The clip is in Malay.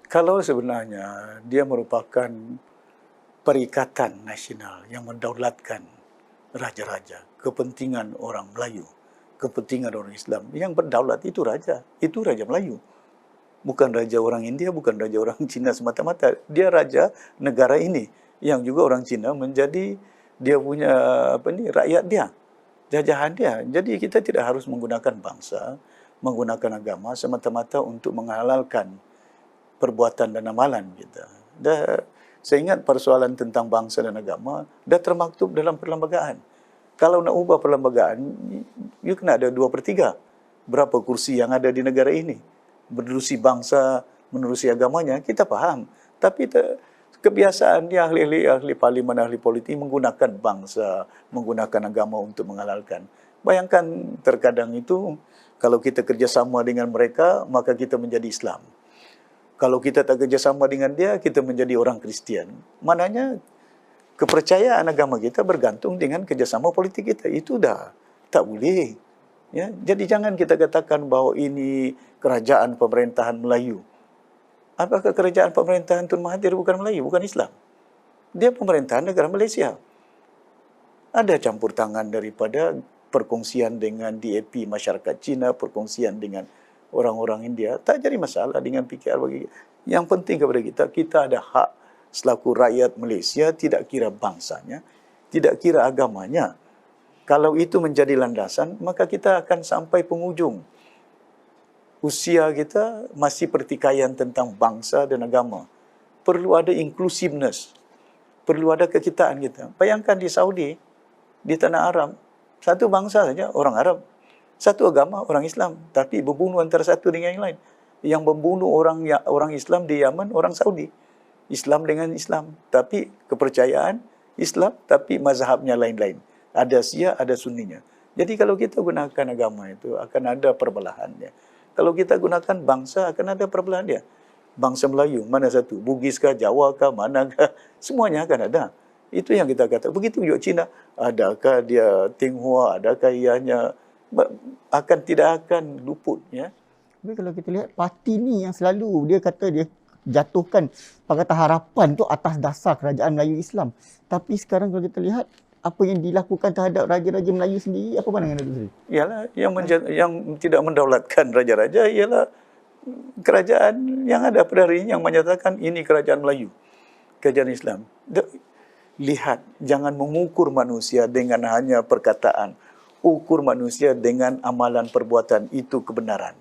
Kalau sebenarnya dia merupakan perikatan nasional yang mendaulatkan raja-raja, kepentingan orang Melayu, kepentingan orang Islam, yang berdaulat itu Raja Melayu. Bukan raja orang India, bukan raja orang Cina semata-mata. Dia raja negara ini, yang juga orang Cina menjadi dia punya rakyat dia, jajahan dia. Jadi kita tidak harus menggunakan bangsa, menggunakan agama semata-mata untuk menghalalkan perbuatan dan amalan kita. Saya ingat persoalan tentang bangsa dan agama dah termaktub dalam perlembagaan. Kalau nak ubah perlembagaan, you kena ada 2/3. Berapa kursi yang ada di negara ini? Menerusi bangsa, menerusi agamanya, kita faham. Tapi kebiasaan dia ahli parlimen, ahli politik menggunakan bangsa, menggunakan agama untuk menghalalkan. Bayangkan terkadang itu, kalau kita kerjasama dengan mereka, maka kita menjadi Islam. Kalau kita tak kerjasama dengan dia, kita menjadi orang Kristian. Maknanya, kepercayaan agama kita bergantung dengan kerjasama politik kita. Itu dah tak boleh. Ya, jadi jangan kita katakan bahawa ini kerajaan pemerintahan Melayu. Apakah kerajaan pemerintahan Tun Mahathir bukan Melayu, bukan Islam? Dia pemerintahan negara Malaysia. Ada campur tangan daripada perkongsian dengan DAP masyarakat Cina, perkongsian dengan orang-orang India. Tak jadi masalah dengan PKR bagi kita. Yang penting kepada kita, kita ada hak selaku rakyat Malaysia, tidak kira bangsanya, tidak kira agamanya. Kalau itu menjadi landasan, maka kita akan sampai penghujung. Usia kita masih pertikaian tentang bangsa dan agama. Perlu ada inclusiveness. Perlu ada kekitaan kita. Bayangkan di Saudi, di Tanah Arab, satu bangsa saja, orang Arab. Satu agama, orang Islam. Tapi berbunuh antara satu dengan yang lain. Yang membunuh orang Islam di Yaman, orang Saudi. Islam dengan Islam. Tapi kepercayaan Islam, tapi mazhabnya lain-lain. Ada Syiah, ada Sunninya. Jadi kalau kita gunakan agama itu, akan ada perbelahannya. Kalau kita gunakan bangsa, akan ada perbelahan dia. Bangsa Melayu, mana satu? Bugis kah, Jawa kah, manakah? Semuanya akan ada. Itu yang kita kata. Begitu juga Cina. Adakah dia Tionghoa, adakah ianya, tidak akan luput. Ya? Tapi kalau kita lihat, parti ni yang selalu dia kata dia jatuhkan Pakatan Harapan tu atas dasar kerajaan Melayu Islam. Tapi sekarang kalau kita lihat, apa yang dilakukan terhadap raja-raja Melayu sendiri, apa pandangan Datuk Seri? Ialah yang tidak mendaulatkan raja-raja ialah kerajaan yang ada pada hari ini yang menyatakan ini kerajaan Melayu, kerajaan Islam. Lihat, jangan mengukur manusia dengan hanya perkataan. Ukur manusia dengan amalan perbuatan, itu kebenaran.